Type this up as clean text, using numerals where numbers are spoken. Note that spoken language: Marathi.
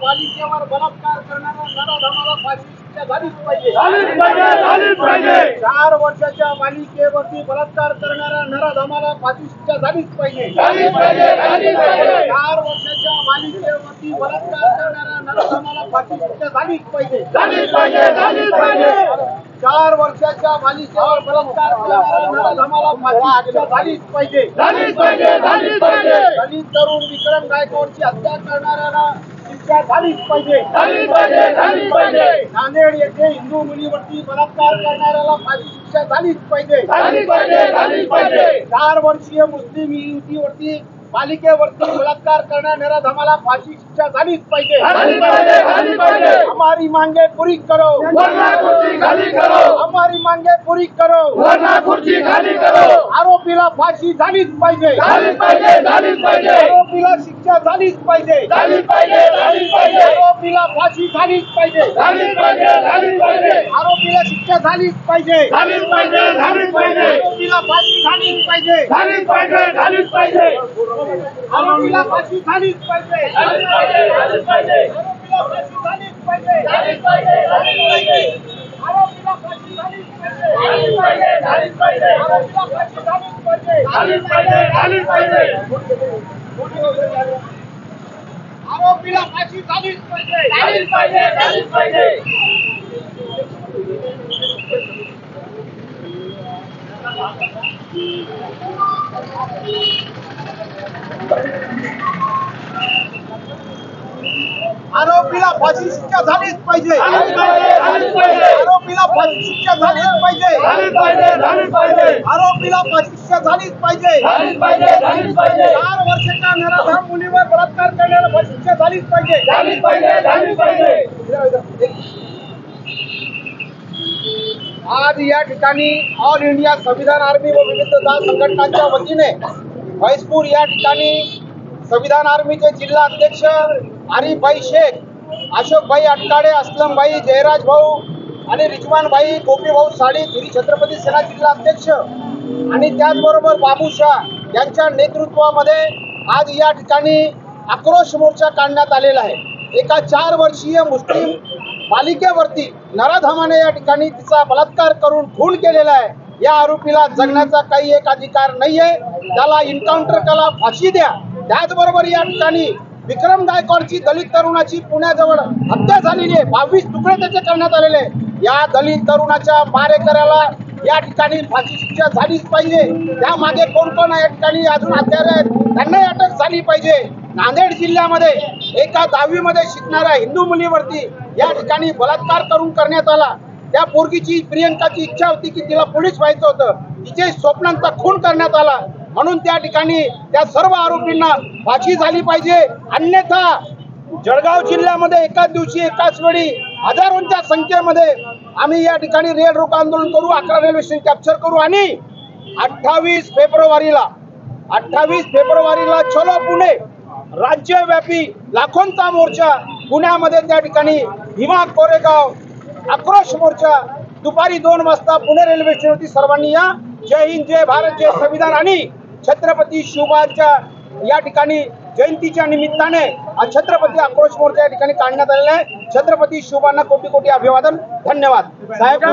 बालिकेवर बलात्कार करणारा नराधमाला फाशी शिक्षा झालीच पाहिजे। 4 वर्षाच्या बालिकेवरती बलात्कार करणारा नराधमाला फाशी शिक्षा झालीच पाहिजे। 4 वर्षाच्या बालिकेवरती बलात्कार करणारा नराधमाला फाशी शिक्षा झालीच पाहिजे। 4 वर्षाच्या बालिकेवर बलात्कार करणारा नराधमाला फाशी शिक्षा झालीच पाहिजे। दलित तरुण विक्रम गायकवाडची हत्या करणाऱ्याला शिक्षा झालीच पाहिजे। नांदेड येथे हिंदू मुलीवरती बलात्कार करणाऱ्याला फाशी शिक्षा झालीच पाहिजे। 4 वर्षीय मुस्लिम युवतीवरती बालिकेवरती बलात्कार करणाऱ्या नराधमाला फाशी शिक्षा झालीच पाहिजे। हमारी मांगे पूरी करो, हमारी मांगे पूरी करो, आरोपीला फाशी झालीच पाहिजे। आरोपीला शिक्षा झालीच पाहिजे। आरोपीला फाशी झालीच पाहिजे। आरोपीला शिक्षा झालीच पाहिजे। आरोपीला फाशी झालीच पाहिजे। आरोपीला फाशी झालीच पाहिजे। आरोपीला फाशी झालीच पाहिजे। आरोपीला फाशी झालीच पाहिजे। आरोपीला फाशी झालीच पाहिजे। आरोपीला फाशी झालीच पाहिजे। आरोपीला फाशी शिक्षा झालीच पाहिजे। आरोपीला फाशी शिक्षा झालीच पाहिजे। आरोपीला फाशी शिक्षा झालीच पाहिजे। 4 वर्षाच्या नराधम मुलीवर बलात्कार करण्याला फाशी शिक्षा झालीच पाहिजे। आज या ठिकाणी ऑल इंडिया संविधान आर्मी व विविध दल संघटनांच्या वतीने म्हैसपूर या ठिकाणी संविधान आर्मीचे जिल्हा अध्यक्ष आरिफभाई शेख, अशोकभाई अटकाडे, असलमभाई, जयराज भाऊ आणि रिजवानभाई, गोपीभाऊ साडी, श्री छत्रपती सेना जिल्हा अध्यक्ष आणि त्याचबरोबर बाबू शाह यांच्या नेतृत्वामध्ये आज या ठिकाणी आक्रोश मोर्चा काढण्यात आलेला आहे। एका 4 वर्षीय मुस्लिम बालिकेवरती नराधमाने या ठिकाणी तिचा बलात्कार करून खून केलेला आहे। या आरोपीला जगण्याचा काही एक अधिकार नाहीये, त्याला इन्काउंटर करा, फाशी द्या। त्याचबरोबर या ठिकाणी विक्रम गायकवाडची दलित तरुणाची पुण्याजवळ हत्या झालेली आहे, 22 तुकडे त्याचे करण्यात आलेले। या दलित तरुणाच्या मारेकऱ्याला या ठिकाणी फाशी शिक्षा झालीच पाहिजे। त्यामागे कोण कोण या ठिकाणी अजून हत्यारे आहेत त्यांनाही अटक झाली पाहिजे। नांदेड जिल्ह्यामध्ये एका 10वी मध्ये शिकणाऱ्या हिंदू मुलीवरती या ठिकाणी बलात्कार करून करण्यात आला। त्या पोरगीची, प्रियंकाची इच्छा होती की तिला पोलीस व्हायचं होतं, तिचे स्वप्नांचा खून करण्यात आला। म्हणून त्या ठिकाणी त्या सर्व आरोपींना फाशी झाली पाहिजे। अन्यथा जळगाव जिल्ह्यामध्ये एकाच दिवशी एकाच वेळी हजारोंच्या संख्येमध्ये आम्ही या ठिकाणी रेल रोको आंदोलन करू, 11 रेल्वे स्टेशन कॅप्चर करू आणि 28 फेब्रुवारीला चलो पुणे राज्यव्यापी लाखोंचा मोर्चा पुण्यामध्ये त्या ठिकाणी भीमा कोरेगाव आक्रोश मोर्चा दुपारी 2 वाजता पुणे रेल्वे स्टेशनवरती सर्वांनी या। जय हिंद, जय भारत, जय संविधान आणि छत्रपती शिवबाच्या या ठिकाणी जयंतीच्या निमित्ताने छत्रपती आक्रोश मोर्चा या ठिकाणी काढण्यात आलेला आहे। छत्रपती शिवबांना कोटी कोटी अभिवादन, धन्यवाद साहेब।